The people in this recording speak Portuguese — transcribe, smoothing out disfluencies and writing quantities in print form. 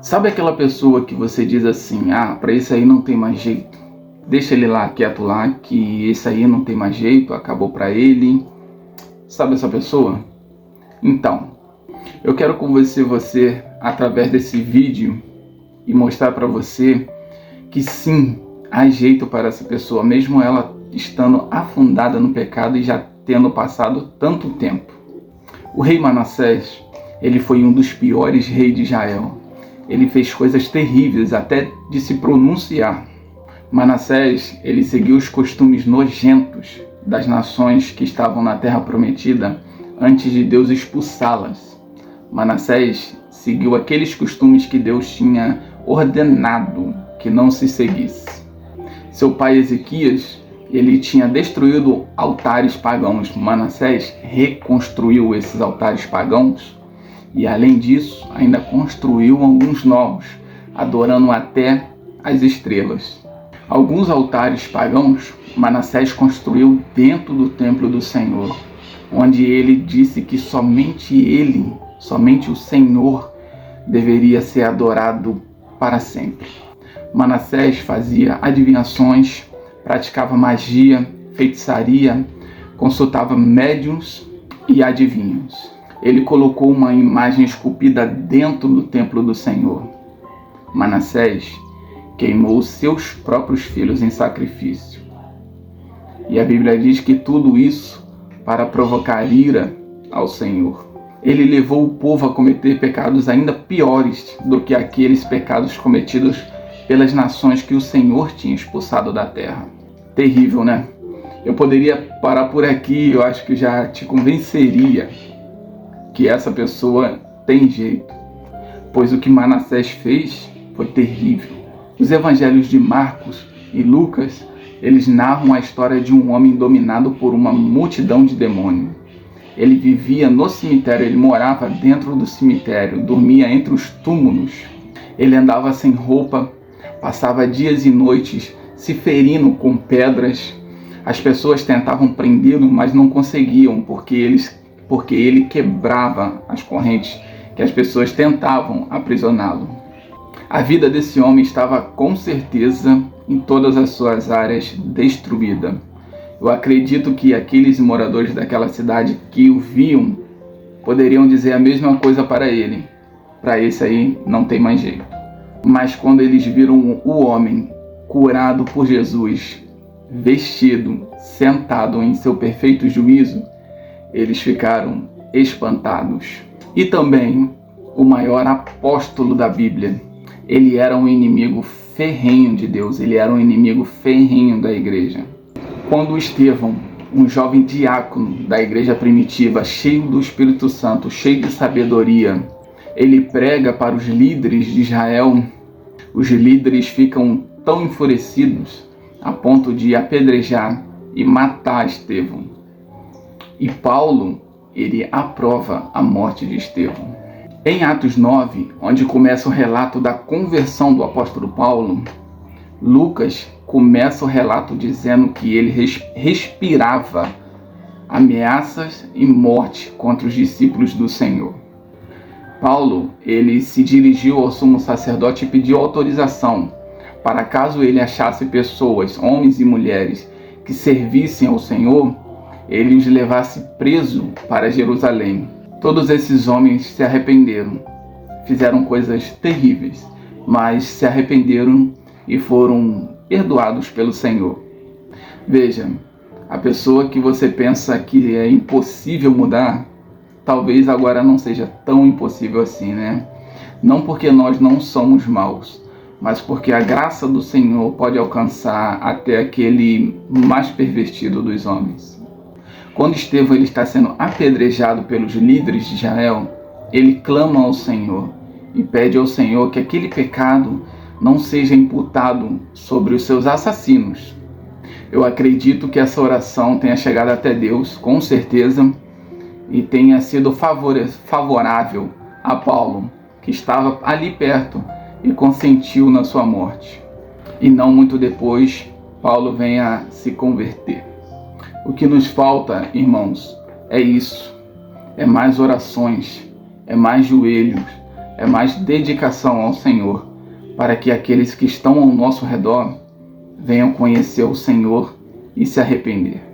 Sabe aquela pessoa que você diz assim, para esse aí não tem mais jeito, deixa ele lá quieto lá, que esse aí não tem mais jeito, acabou para ele. Sabe essa pessoa? Então, eu quero convencer você através desse vídeo e mostrar para você que sim, há jeito para essa pessoa, mesmo ela estando afundada no pecado e já tendo passado tanto tempo. O rei Manassés, ele foi um dos piores reis de Israel. Ele fez coisas terríveis, até de se pronunciar. Manassés, ele seguiu os costumes nojentos das nações que estavam na Terra Prometida antes de Deus expulsá-las. Manassés seguiu aqueles costumes que Deus tinha ordenado que não se seguisse. Seu pai Ezequias, ele tinha destruído altares pagãos. Manassés reconstruiu esses altares pagãos e, além disso, ainda construiu alguns novos, adorando até as estrelas. Alguns altares pagãos Manassés construiu dentro do templo do Senhor, onde ele disse que somente ele, somente o Senhor, deveria ser adorado para sempre. Manassés fazia adivinhações, praticava magia, feitiçaria, consultava médiuns e adivinhos. Ele colocou uma imagem esculpida dentro do templo do Senhor. Manassés queimou seus próprios filhos em sacrifício. E a Bíblia diz que tudo isso para provocar ira ao Senhor. Ele levou o povo a cometer pecados ainda piores do que aqueles pecados cometidos pelas nações que o Senhor tinha expulsado da terra. Terrível, né? Eu poderia parar por aqui, eu acho que já te convenceria que essa pessoa tem jeito, pois o que Manassés fez foi terrível. Os evangelhos de Marcos e Lucas, eles narram a história de um homem dominado por uma multidão de demônios. Ele vivia no cemitério, ele morava dentro do cemitério, dormia entre os túmulos. Ele andava sem roupa, passava dias e noites se ferindo com pedras. As pessoas tentavam prendê-lo, mas não conseguiam, porque ele quebrava as correntes que as pessoas tentavam aprisioná-lo. A vida desse homem estava com certeza em todas as suas áreas destruída. Eu acredito que aqueles moradores daquela cidade que o viam poderiam dizer a mesma coisa para ele. Para esse aí não tem mais jeito. Mas quando eles viram o homem curado por Jesus, vestido, sentado em seu perfeito juízo, eles ficaram espantados. E também o maior apóstolo da Bíblia, ele era um inimigo ferrenho de Deus, ele era um inimigo ferrenho da igreja. Quando Estevão, um jovem diácono da igreja primitiva, cheio do Espírito Santo, cheio de sabedoria, ele prega para os líderes de Israel, os líderes ficam tão enfurecidos a ponto de apedrejar e matar Estevão. E Paulo, ele aprova a morte de Estevão. Em Atos 9, onde começa o relato da conversão do apóstolo Paulo, Lucas começa o relato dizendo que ele respirava ameaças e morte contra os discípulos do Senhor. Paulo, ele se dirigiu ao sumo sacerdote e pediu autorização para, caso ele achasse pessoas, homens e mulheres, que servissem ao Senhor, ele os levasse preso para Jerusalém. Todos esses homens se arrependeram, fizeram coisas terríveis, mas se arrependeram e foram perdoados pelo Senhor. Veja, a pessoa que você pensa que é impossível mudar, talvez agora não seja tão impossível assim, né? Não porque nós não somos maus, mas porque a graça do Senhor pode alcançar até aquele mais pervertido dos homens. Quando Estevão ele está sendo apedrejado pelos líderes de Israel, ele clama ao Senhor e pede ao Senhor que aquele pecado não seja imputado sobre os seus assassinos. Eu acredito que essa oração tenha chegado até Deus, com certeza, e tenha sido favorável a Paulo, que estava ali perto e consentiu na sua morte. E não muito depois, Paulo vem a se converter. O que nos falta, irmãos, é isso. É mais orações, é mais joelhos, é mais dedicação ao Senhor, para que aqueles que estão ao nosso redor venham conhecer o Senhor e se arrepender.